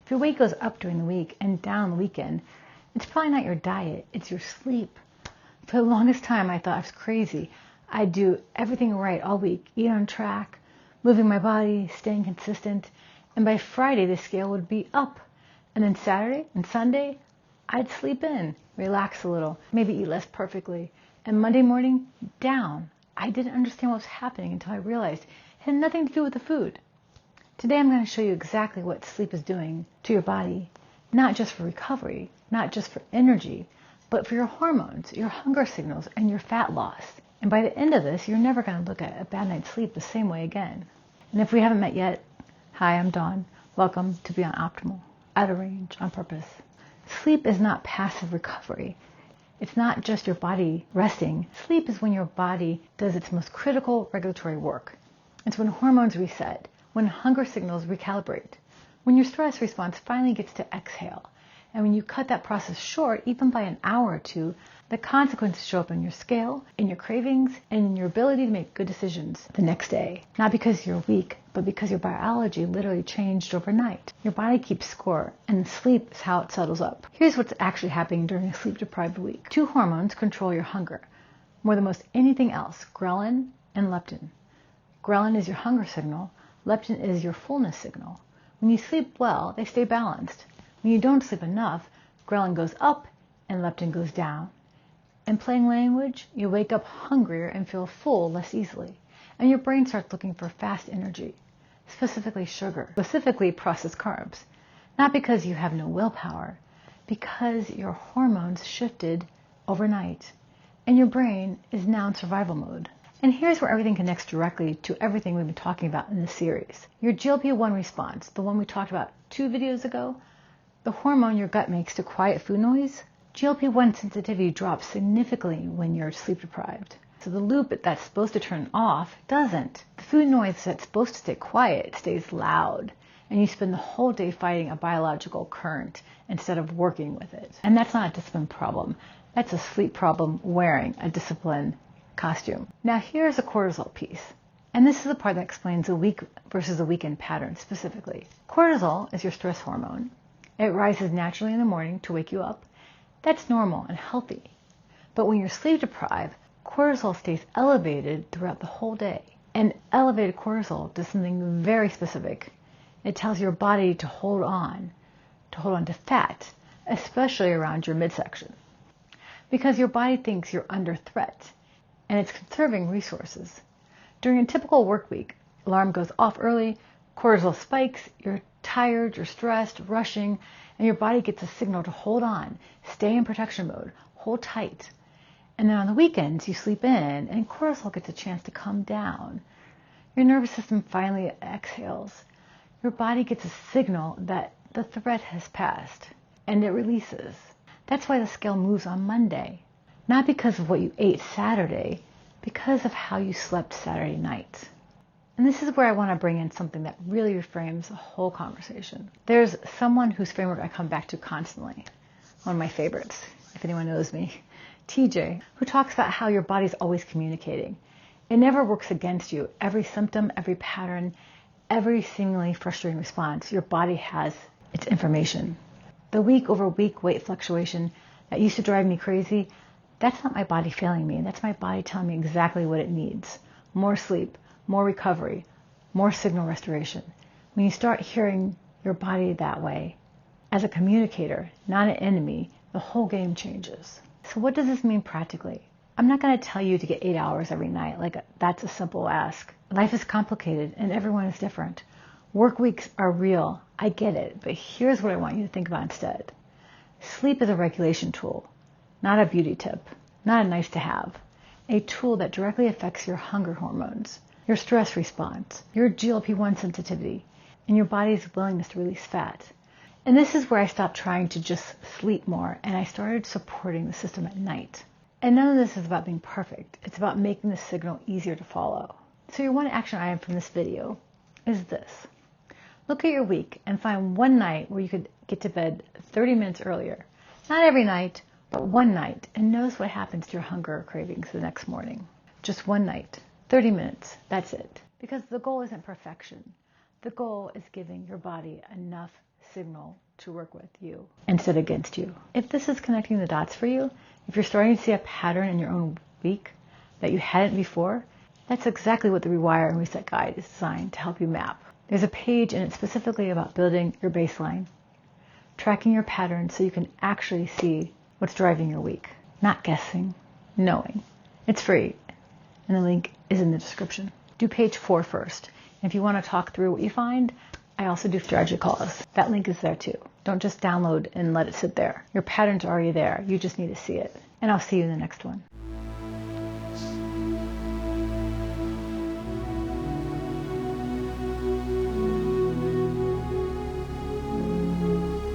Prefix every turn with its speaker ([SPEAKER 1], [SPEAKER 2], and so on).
[SPEAKER 1] If your weight goes up during the week and down on the weekend, it's probably not your diet, it's your sleep. For the longest time, I thought I was crazy. I'd do everything right all week, eat on track, moving my body, staying consistent, and by Friday, the scale would be up. And then Saturday and Sunday, I'd sleep in, relax a little, maybe eat less perfectly. And Monday morning, down. I didn't understand what was happening until I realized it had nothing to do with the food. Today I'm going to show you exactly what sleep is doing to your body, not just for recovery, not just for energy, but for your hormones, your hunger signals, and your fat loss. And by the end of this, you're never going to look at a bad night's sleep the same way again. And if we haven't met yet, hi, I'm Dawn. Welcome to Beyond Optimal, out of range, on purpose. Sleep is not passive recovery. It's not just your body resting. Sleep is when your body does its most critical regulatory work. It's when hormones reset, when hunger signals recalibrate, when your stress response finally gets to exhale. And when you cut that process short, even by an hour or two, the consequences show up in your scale, in your cravings, and in your ability to make good decisions the next day. Not because you're weak, but because your biology literally changed overnight. Your body keeps score, and sleep is how it settles up. Here's what's actually happening during a sleep-deprived week. Two hormones control your hunger more than most anything else: ghrelin and leptin. Ghrelin is your hunger signal. Leptin is your fullness signal. When you sleep well, they stay balanced. When you don't sleep enough, ghrelin goes up and leptin goes down. In plain language, you wake up hungrier and feel full less easily. And your brain starts looking for fast energy, specifically sugar, specifically processed carbs. Not because you have no willpower, because your hormones shifted overnight and your brain is now in survival mode. And here's where everything connects directly to everything we've been talking about in this series. Your GLP-1 response, the one we talked about 2 videos ago, the hormone your gut makes to quiet food noise, GLP-1 sensitivity drops significantly when you're sleep deprived. So the loop that's supposed to turn off doesn't. The food noise that's supposed to stay quiet stays loud, and you spend the whole day fighting a biological current instead of working with it. And that's not a discipline problem. That's a sleep problem wearing a discipline costume. Now here's a cortisol piece. And this is the part that explains a week versus a weekend pattern specifically. Cortisol is your stress hormone. It rises naturally in the morning to wake you up. That's normal and healthy. But when you're sleep deprived, cortisol stays elevated throughout the whole day. And elevated cortisol does something very specific. It tells your body to hold on to fat, especially around your midsection. Because your body thinks you're under threat, and it's conserving resources. During a typical work week, alarm goes off early, cortisol spikes, you're tired, you're stressed, rushing, and your body gets a signal to hold on, stay in protection mode, hold tight. And then on the weekends, you sleep in, and cortisol gets a chance to come down. Your nervous system finally exhales. Your body gets a signal that the threat has passed, and it releases. That's why the scale moves on Monday. Not because of what you ate Saturday, because of how you slept Saturday night. And this is where I want to bring in something that really reframes the whole conversation. There's someone whose framework I come back to constantly, one of my favorites, if anyone knows me, TJ, who talks about how your body's always communicating. It never works against you. Every symptom, every pattern, every seemingly frustrating response, your body has its information. The week over week weight fluctuation that used to drive me crazy, that's not my body failing me. That's my body telling me exactly what it needs. More sleep, more recovery, more signal restoration. When you start hearing your body that way, as a communicator, not an enemy, the whole game changes. So what does this mean practically? I'm not going to tell you to get 8 hours every night. Like, that's a simple ask. Life is complicated and everyone is different. Work weeks are real. I get it. But here's what I want you to think about instead. Sleep is a regulation tool, not a beauty tip, not a nice to have. A tool that directly affects your hunger hormones, your stress response, your GLP-1 sensitivity, and your body's willingness to release fat. And this is where I stopped trying to just sleep more and I started supporting the system at night. And none of this is about being perfect. It's about making the signal easier to follow. So your one action item from this video is this. Look at your week and find one night where you could get to bed 30 minutes earlier. Not every night, but one night, and notice what happens to your hunger or cravings the next morning. Just one night, 30 minutes, that's it. Because the goal isn't perfection. The goal is giving your body enough signal to work with you instead against you. If this is connecting the dots for you, if you're starting to see a pattern in your own week that you hadn't before, that's exactly what the Rewire and Reset Guide is designed to help you map. There's a page in it specifically about building your baseline, tracking your patterns so you can actually see what's driving your week. Not guessing, knowing. It's free, and the link is in the description. Do page 4 first. And if you want to talk through what you find, I also do strategy calls. That link is there too. Don't just download and let it sit there. Your pattern's already there. You just need to see it. And I'll see you in the next one.